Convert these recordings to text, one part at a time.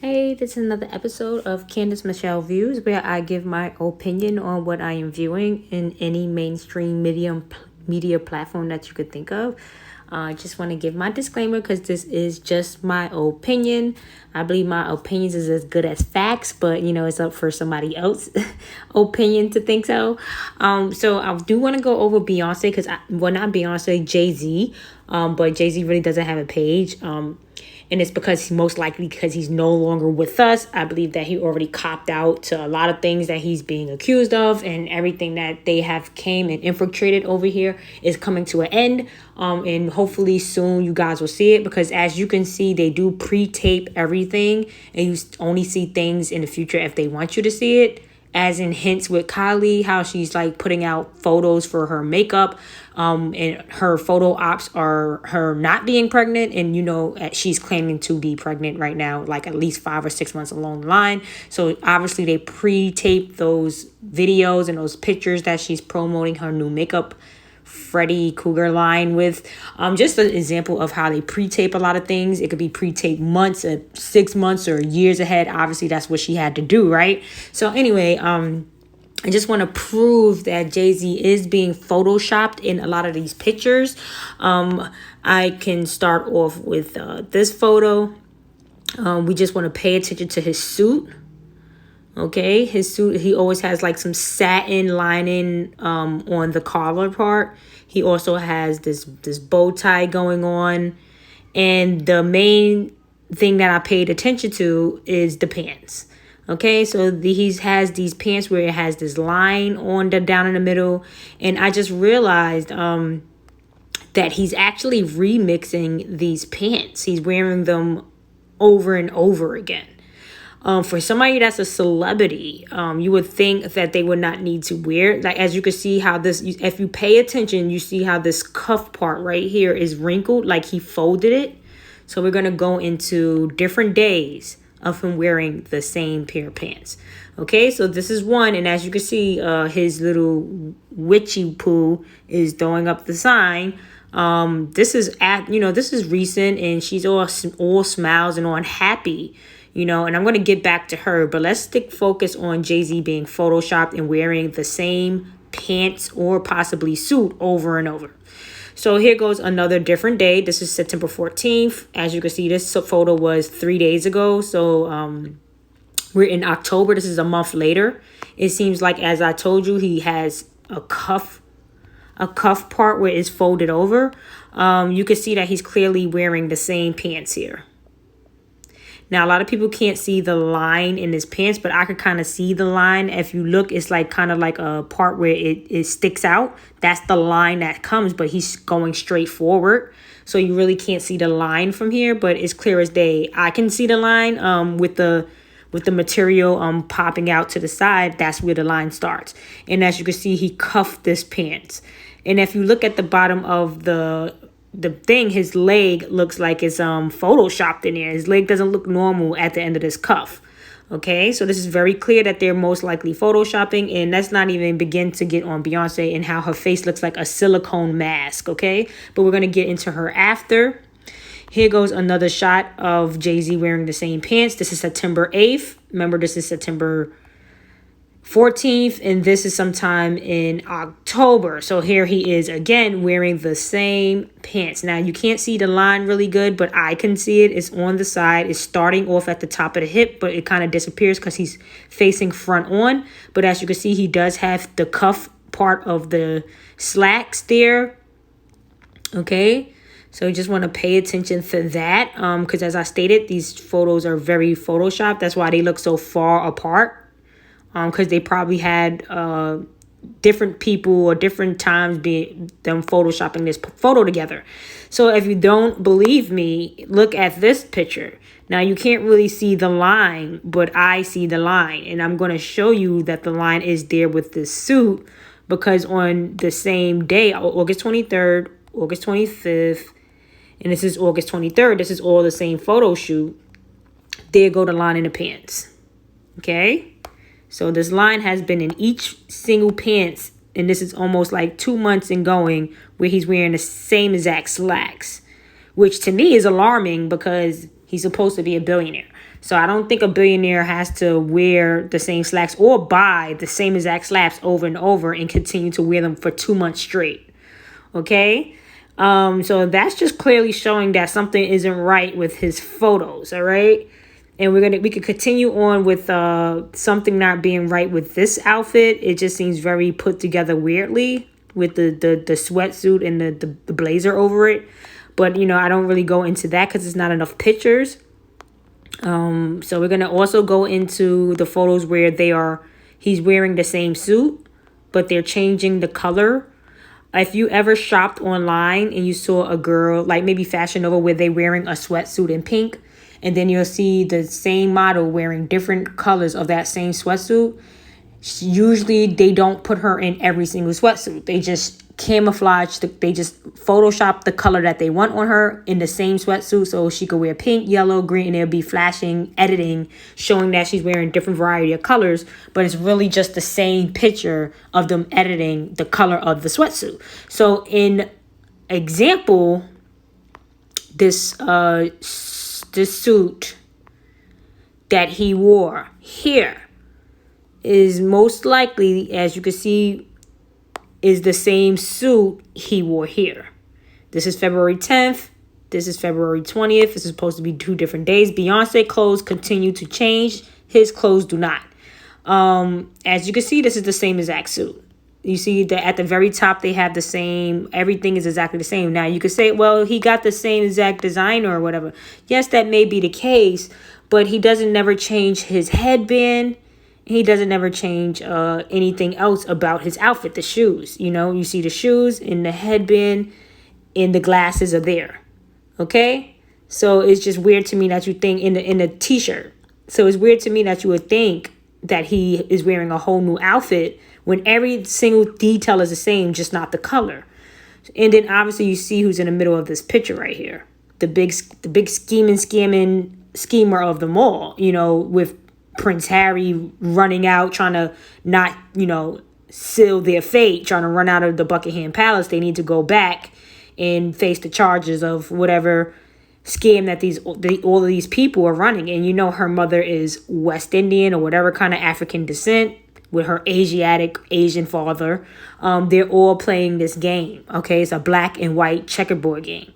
Hey, this is another episode of Candace Michelle Views, where I give my opinion on what I am viewing in any mainstream media platform that you could think of. I just want to give my disclaimer because this is just my opinion. I believe my opinions is as good as facts, but it's up for somebody else's opinion to think so. So I do want to go over Beyonce because, not Beyonce, Jay-Z. But Jay-Z really doesn't have a page. And it's because because he's no longer with us. I believe that he already copped out to a lot of things that he's being accused of, and everything that they have came and infiltrated over here is coming to an end. And hopefully soon you guys will see it, because as you can see, they do pre-tape everything, and you only see things in the future if they want you to see it. As in hints with Kylie, how she's like putting out photos for her makeup, and her photo ops are her not being pregnant, and she's claiming to be pregnant right now, like at least 5 or 6 months along the line. So obviously they pre-tape those videos and those pictures that she's promoting her new makeup Freddy Cougar line with. Just an example of how they pre-tape a lot of things. It could be pre-taped months, 6 months, or years ahead. Obviously that's what she had to do, right? So anyway, I just want to prove that Jay-Z is being photoshopped in a lot of these pictures. I can start off with this photo. We just want to pay attention to his suit. Okay, his suit, he always has like some satin lining on the collar part. He also has this bow tie going on. And the main thing that I paid attention to is the pants. Okay, so he has these pants where it has this line down in the middle. And I just realized that he's actually remixing these pants. He's wearing them over and over again. For somebody that's a celebrity, you would think that they would not need to wear. Like, as you can see how if you pay attention, you see how this cuff part right here is wrinkled, like he folded it. So we're going to go into different days of him wearing the same pair of pants. Okay, so this is one. And as you can see, his little witchy poo is throwing up the sign. This is recent, and she's all smiles and all happy. And I'm going to get back to her, but let's focus on Jay-Z being photoshopped and wearing the same pants or possibly suit over and over. So here goes another different day. This is September 14th. As you can see, this photo was 3 days ago. So we're in October. This is a month later. It seems like, as I told you, he has a cuff part where it's folded over. You can see that he's clearly wearing the same pants here. Now, a lot of people can't see the line in his pants, but I could kind of see the line. If you look, it's like kind of like a part where it sticks out. That's the line that comes, but he's going straight forward. So you really can't see the line from here, but it's clear as day. I can see the line with the material popping out to the side. That's where the line starts. And as you can see, he cuffed this pants. And if you look at the bottom of the thing, his leg looks like it's photoshopped in there. His leg doesn't look normal at the end of this cuff. Okay, so this is very clear that they're most likely photoshopping, and let's not even begin to get on Beyonce and how her face looks like a silicone mask. Okay, but we're gonna get into her after. Here goes another shot of Jay-Z wearing the same pants. This is September 8th. Remember, this is September 14th, and this is sometime in October. So here he is again wearing the same pants. Now you can't see the line really good, but I can see it. It's on the side. It's starting off at the top of the hip, but it kind of disappears because he's facing front on. But as you can see, he does have the cuff part of the slacks there. Okay, so you just want to pay attention to that, because as I stated, these photos are very photoshopped. That's why they look so far apart. Because they probably had different people or different times them photoshopping this photo together. So if you don't believe me, look at this picture. Now you can't really see the line, but I see the line. And I'm going to show you that the line is there with this suit, because on the same day, August 23rd, August 25th, and this is August 23rd, this is all the same photo shoot. There go the line in the pants. Okay? So this line has been in each single pants, and this is almost like 2 months and going, where he's wearing the same exact slacks, which to me is alarming, because He's supposed to be a billionaire. So I don't think a billionaire has to wear the same slacks or buy the same exact slacks over and over and continue to wear them for 2 months straight. Okay? So that's just clearly showing that something isn't right with his photos, all right? And we could continue on with something not being right with this outfit. It just seems very put together weirdly with the sweatsuit and the blazer over it. But, I don't really go into that because it's not enough pictures. So we're going to also go into the photos where he's wearing the same suit, but they're changing the color. If you ever shopped online and you saw a girl, like maybe Fashion Nova, where they're wearing a sweatsuit in pink, and then you'll see the same model wearing different colors of that same sweatsuit, usually they don't put her in every single sweatsuit. They just camouflage, they just Photoshop the color that they want on her in the same sweatsuit so she could wear pink, yellow, green, and it'll be flashing, editing, showing that she's wearing different variety of colors, but it's really just the same picture of them editing the color of the sweatsuit. So in example, this suit that he wore here is most likely, as you can see, is the same suit he wore here. This is February 10th. This is February 20th. This is supposed to be 2 different days. Beyonce clothes continue to change. His clothes do not. As you can see, this is the same exact suit. You see that at the very top, they have the same, everything is exactly the same. Now, you could say, well, he got the same exact designer or whatever. Yes, that may be the case, but he doesn't never change his headband. He doesn't ever change anything else about his outfit. The shoes, you see the shoes and the headband and the glasses are there. Okay? So it's just weird to me that you think in the t-shirt. So it's weird to me that you would think that he is wearing a whole new outfit when every single detail is the same, just not the color. And then obviously you see who's in the middle of this picture right here. The big scamming schemer of them all, with Prince Harry running out, trying to not, seal their fate, trying to run out of the Buckingham Palace. They need to go back and face the charges of whatever scam that all of these people are running. And her mother is West Indian or whatever kind of African descent with her Asian father. They're all playing this game. Okay, it's a black and white checkerboard game.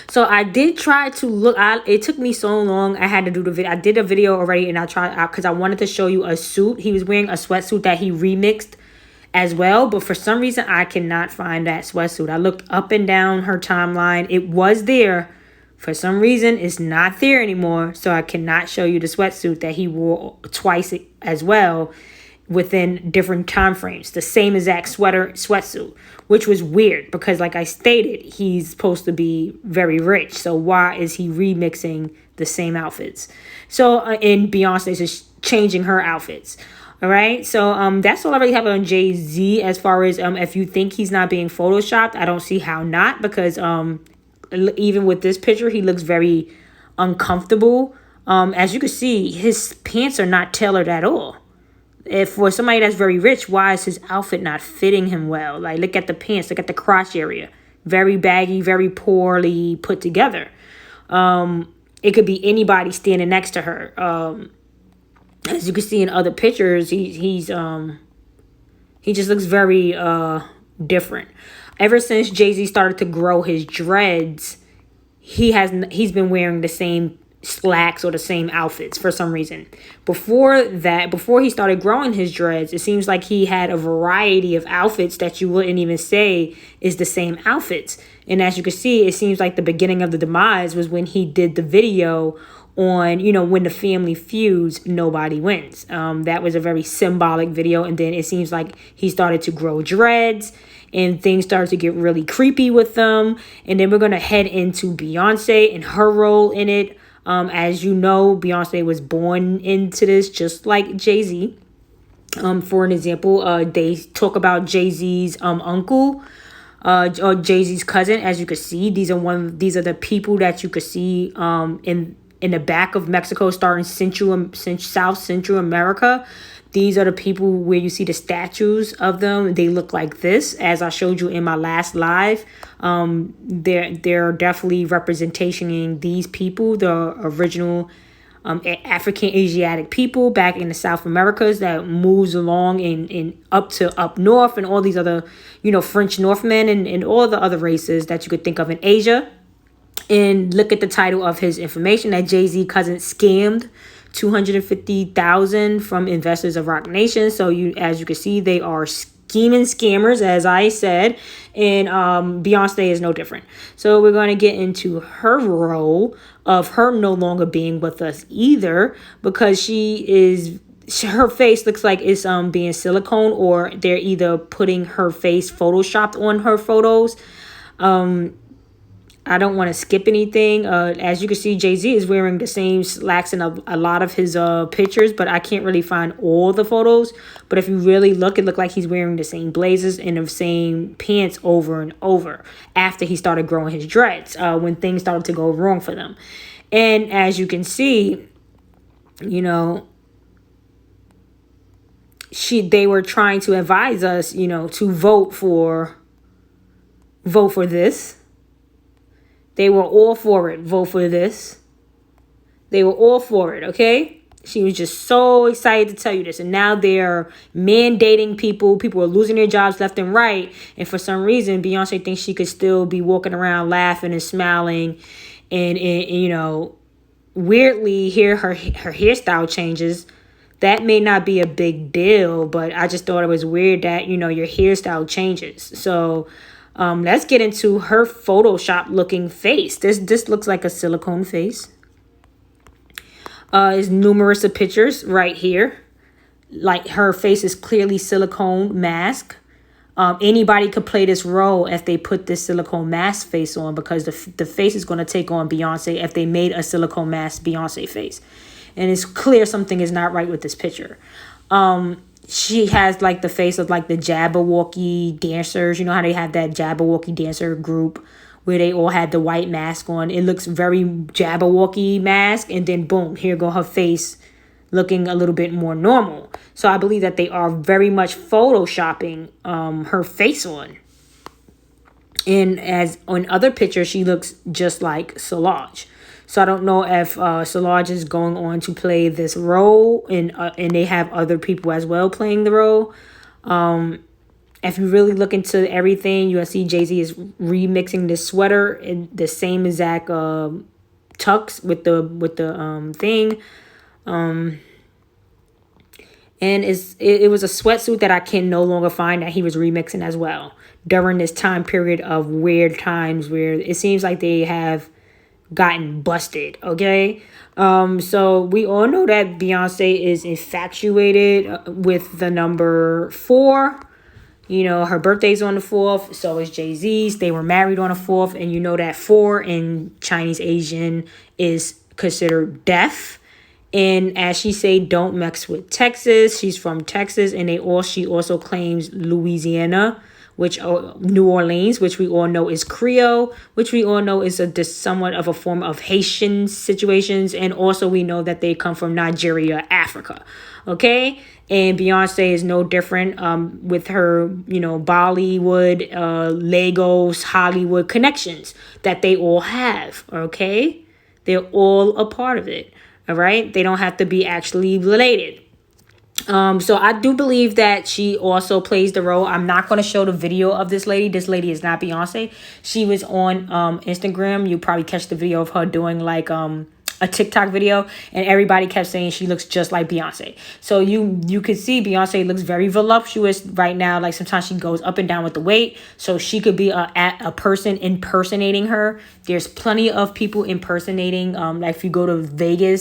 So I did try to look. It took me so long. I had to do the video. I did a video already, and I tried out because I wanted to show you a suit. He was wearing a sweatsuit that he remixed as well, but for some reason I cannot find that sweatsuit. I looked up and down her timeline. It was there. For some reason, it's not there anymore. So I cannot show you the sweatsuit that he wore twice as well within different time frames. The same exact sweatsuit, which was weird because, like I stated, he's supposed to be very rich. So why is he remixing the same outfits? So and Beyonce's just changing her outfits. All right. So that's all I really have on Jay-Z as far as if you think he's not being photoshopped, I don't see how not, because even with this picture, he looks very uncomfortable. As you can see, his pants are not tailored at all. If for somebody that's very rich, why is his outfit not fitting him well? Like, look at the pants, look at the crotch area. Very baggy, very poorly put together. It could be anybody standing next to her. As you can see in other pictures, he just looks very different. Ever since Jay-Z started to grow his dreads, he's been wearing the same slacks or the same outfits for some reason. Before he started growing his dreads, it seems like he had a variety of outfits that you wouldn't even say is the same outfits. And as you can see, it seems like the beginning of the Demise was when he did the video on, when the family feuds, nobody wins. That was a very symbolic video. And then it seems like he started to grow dreads and things started to get really creepy with them. And then we're going to head into Beyonce and her role in it. As you know, Beyonce was born into this just like Jay-Z. For an example, they talk about Jay-Z's uncle, or Jay-Z's cousin. As you can see, these are the people that you could see in in the back of Mexico, starting South Central America. These are the people where you see the statues of them. They look like this, as I showed you in my last live. They're definitely representing these people, the original African Asiatic people back in the South Americas that moves along in up north, and all these other, French Northmen and all the other races that you could think of in Asia. And look at the title of his information, that Jay-Z cousin scammed $250,000 from investors of Roc Nation. So as you can see, they are scheming scammers, as I said, and Beyonce is no different. So we're going to get into her role of her no longer being with us either, because her face looks like it's being silicone, or they're either putting her face photoshopped on her photos. I don't want to skip anything. As you can see, Jay-Z is wearing the same slacks in a lot of his pictures, but I can't really find all the photos. But if you really look, it looked like he's wearing the same blazers and the same pants over and over after he started growing his dreads, when things started to go wrong for them. And as you can see, they were trying to advise us, to vote for this. They were all for it. Vote for this. They were all for it, okay? She was just so excited to tell you this. And now they're mandating people. People are losing their jobs left and right. And for some reason, Beyonce thinks she could still be walking around laughing and smiling. And weirdly, here her hairstyle changes. That may not be a big deal, but I just thought it was weird that, your hairstyle changes. So let's get into her Photoshop looking face. This looks like a silicone face. Is numerous of pictures right here. Like, her face is clearly silicone mask. Anybody could play this role if they put this silicone mask face on, because the face is going to take on Beyonce if they made a silicone mask Beyonce face. And it's clear something is not right with this picture. She has like the face of like the Jabberwocky dancers. You know how they have that Jabberwocky dancer group where they all had the white mask on. It looks very Jabberwocky mask. And then boom, here go her face looking a little bit more normal. So I believe that they are very much photoshopping her face on. And as on other pictures, she looks just like Solange. So I don't know if Solange is going on to play this role, and they have other people as well playing the role. If you really look into everything, you'll see Jay-Z is remixing this sweater in the same exact tux with the thing. And it was a sweatsuit that I can no longer find that he was remixing as well during this time period of weird times where it seems like they have gotten busted, okay? So we all know that Beyonce is infatuated with the number 4. Her birthday's on the 4th, so is Jay-Z's. They were married on the 4th, and you know that 4 in Chinese Asian is considered death. And as she say, don't mess with Texas. She's from Texas, and she also claims Louisiana, which New Orleans, which we all know is Creole, which we all know is somewhat of a form of Haitian situations. And also we know that they come from Nigeria, Africa. Okay? And Beyonce is no different with her, Bollywood, Lagos, Hollywood connections that they all have. Okay? They're all a part of it. All right? They don't have to be actually related. So I do believe that she also plays the role. I'm not going to show the video of this lady. This lady is not Beyonce. She was on Instagram. You probably catch the video of her doing like a TikTok video, and everybody kept saying she looks just like Beyonce. So you could see Beyonce looks very voluptuous right now. Like sometimes she goes up and down with the weight, so she could be a person impersonating her. There's plenty of people impersonating. Like if you go to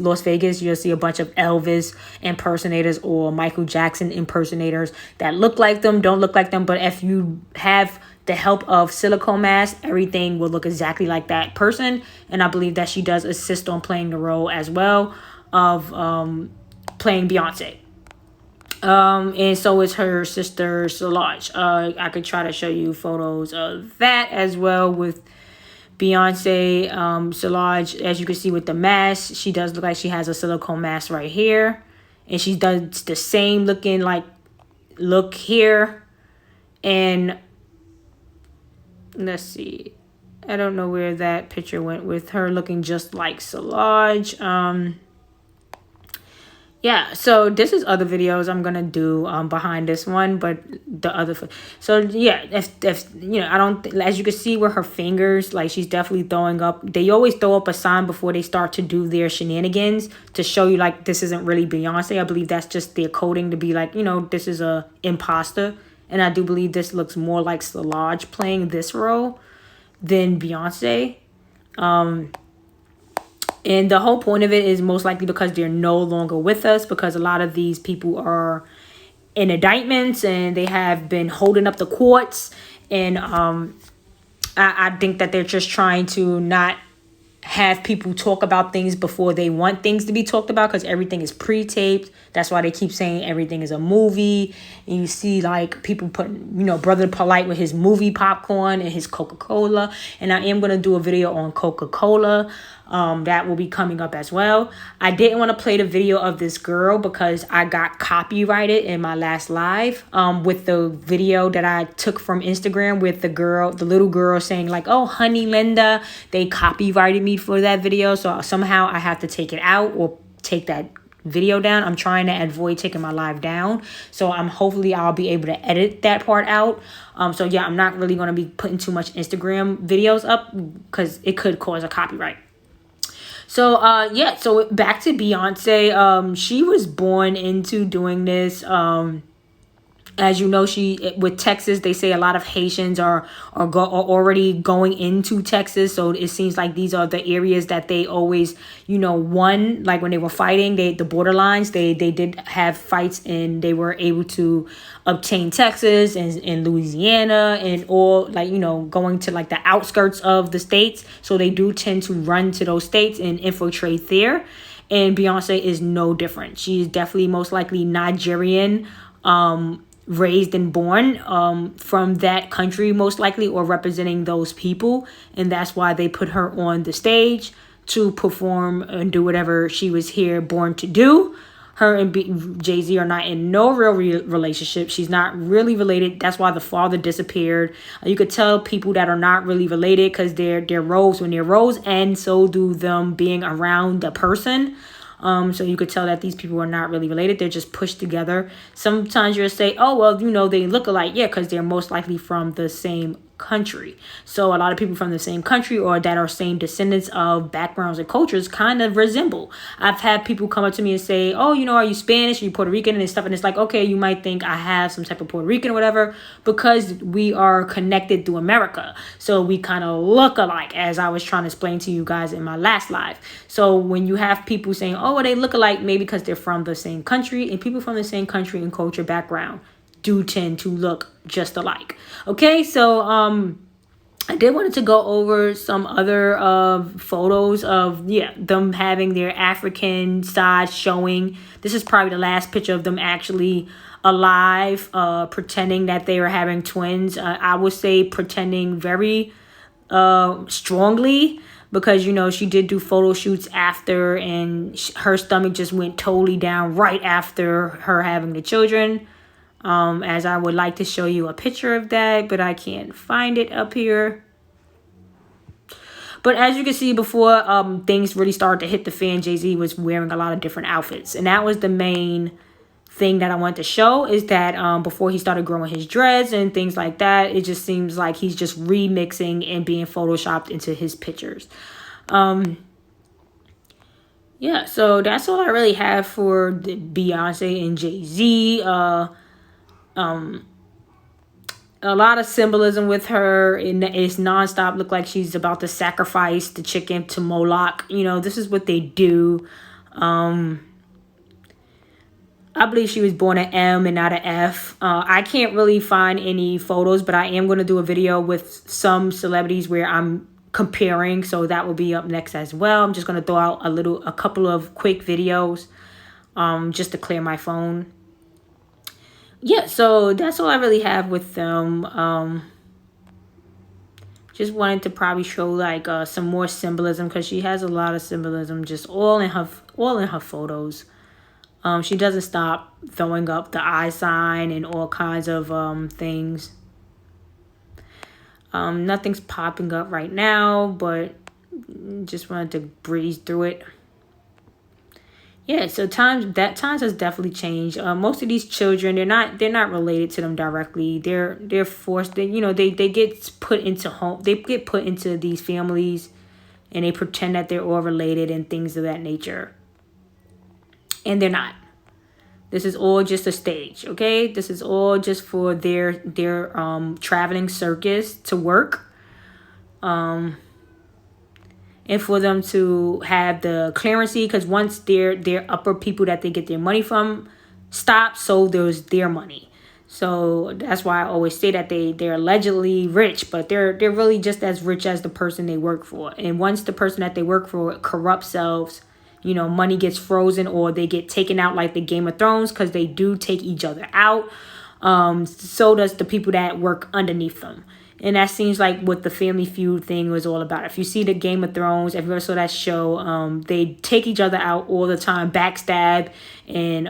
Las Vegas, you'll see a bunch of Elvis impersonators or Michael Jackson impersonators that look like them, don't look like them. But if you have the help of silicone mask, everything will look exactly like that person. And I believe that she does assist on playing the role as well of playing Beyonce. And so is her sister Solange. I could try to show you photos of that as well with Beyonce, Solange, as you can see with the mask, she does look like she has a silicone mask right here. And she does the same looking like look here. And let's see. I don't know where that picture went with her looking just like Solange. Yeah, so this is other videos I'm gonna do behind this one, but the other, so yeah, if you know, I don't, as you can see with her fingers, like she's definitely throwing up. They always throw up a sign before they start to do their shenanigans to show you like this isn't really Beyonce. I believe that's just their coding to be like, you know, this is a imposter, and I do believe this looks more like Solange playing this role than Beyonce. And the whole point of it is most likely because they're no longer with us, because a lot of these people are in indictments and they have been holding up the courts. And I think that they're just trying to not have people talk about things before they want things to be talked about, because everything is pre-taped. That's why they keep saying everything is a movie. And you see like people putting, you know, Brother Polite with his movie popcorn and his Coca-Cola. And I am going to do a video on Coca-Cola. That will be coming up as well. I didn't want to play the video of this girl because I got copyrighted in my last live with the video that I took from Instagram with the little girl saying like, oh, honey, Linda. They copyrighted me for that video. So somehow I have to take it out or take that video down. I'm trying to avoid taking my live down. So hopefully I'll be able to edit that part out. So yeah, I'm not really going to be putting too much Instagram videos up because it could cause a copyright. So, yeah, so back to Beyonce. She was born into doing this. As you know, with Texas, they say a lot of Haitians are already going into Texas. So it seems like these are the areas that they always, you know, won. Like when they were fighting, the borderlines, they did have fights and they were able to obtain Texas and Louisiana and all, like, you know, going to like the outskirts of the states. So they do tend to run to those states and infiltrate there. And Beyonce is no different. She is definitely most likely Nigerian, raised and born from that country most likely, or representing those people, and that's why they put her on the stage to perform and do whatever she was here born to do. Her and Jay-Z are not in no real relationship. She's not really related. That's why the father disappeared. You could tell people that are not really related because their roles, when their roles end, so do them being around the person. So you could tell that these people are not really related. They're just pushed together. Sometimes you'll say, oh, well, you know, they look alike. Yeah, because they're most likely from the same country. So a lot of people from the same country or that are same descendants of backgrounds and cultures kind of resemble. I've had people come up to me and say, oh, you know, are you Spanish? Are you Puerto Rican and stuff? And it's like, okay, you might think I have some type of Puerto Rican or whatever, because we are connected through America. So we kind of look alike, as I was trying to explain to you guys in my last live. So when you have people saying, oh, well, they look alike, maybe because they're from the same country, and people from the same country and culture background do tend to look just alike. Okay, so I did wanted to go over some other photos of them having their African side showing. This is probably the last picture of them actually alive, pretending that they were having twins. I would say pretending very strongly, because, you know, she did do photo shoots after, and her stomach just went totally down right after her having the children. As I would like to show you a picture of that, but I can't find it up here. But as you can see before things really started to hit the fan, Jay-Z was wearing a lot of different outfits. And that was the main thing that I wanted to show, is that before he started growing his dreads and things like that, it just seems like he's just remixing and being photoshopped into his pictures. Yeah, so that's all I really have for Beyonce and Jay-Z. A lot of symbolism with her, and it's nonstop. Look like she's about to sacrifice the chicken to Moloch. You know, this is what they do. I believe she was born an M and not an F. I can't really find any photos, but I am going to do a video with some celebrities where I'm comparing, so that will be up next as well. I'm just going to throw out a couple of quick videos just to clear my phone. Yeah, so that's all I really have with them. Just wanted to probably show like some more symbolism, because she has a lot of symbolism just all in her photos. She doesn't stop throwing up the I sign and all kinds of things. Nothing's popping up right now, but just wanted to breeze through it. Yeah, so times has definitely changed. Most of these children, they're not related to them directly. They're forced. They get put into home. They get put into these families, and they pretend that they're all related and things of that nature. And they're not. This is all just a stage, okay? This is all just for their traveling circus to work. And for them to have the clearancy, because once their upper people that they get their money from stop, so there's their money. So that's why I always say that they're allegedly rich, but they're really just as rich as the person they work for. And once the person that they work for corrupts themselves, money gets frozen or they get taken out like the Game of Thrones, because they do take each other out. So does the people that work underneath them. And that seems like what the Family Feud thing was all about. If you see the Game of Thrones, if you ever saw that show, they take each other out all the time, backstab. And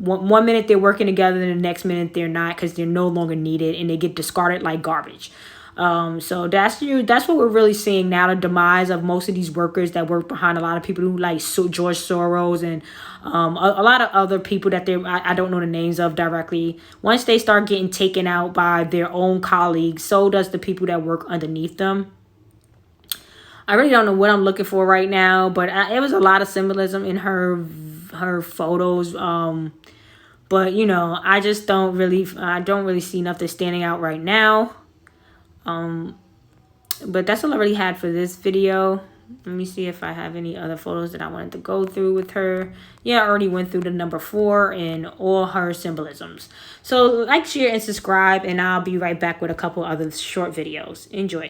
one minute they're working together, and the next minute they're not, because they're no longer needed and they get discarded like garbage. So that's what we're really seeing now, the demise of most of these workers that work behind a lot of people who like George Soros and a lot of other people that I don't know the names of directly. Once they start getting taken out by their own colleagues, so does the people that work underneath them. I really don't know what I'm looking for right now, but it was a lot of symbolism in her photos. But I just don't really see nothing standing out right now. But that's all I really had for this video. Let me see if I have any other photos that I wanted to go through with her. Yeah, I already went through the number 4 and all her symbolisms. So like, share, and subscribe, and I'll be right back with a couple other short videos. Enjoy.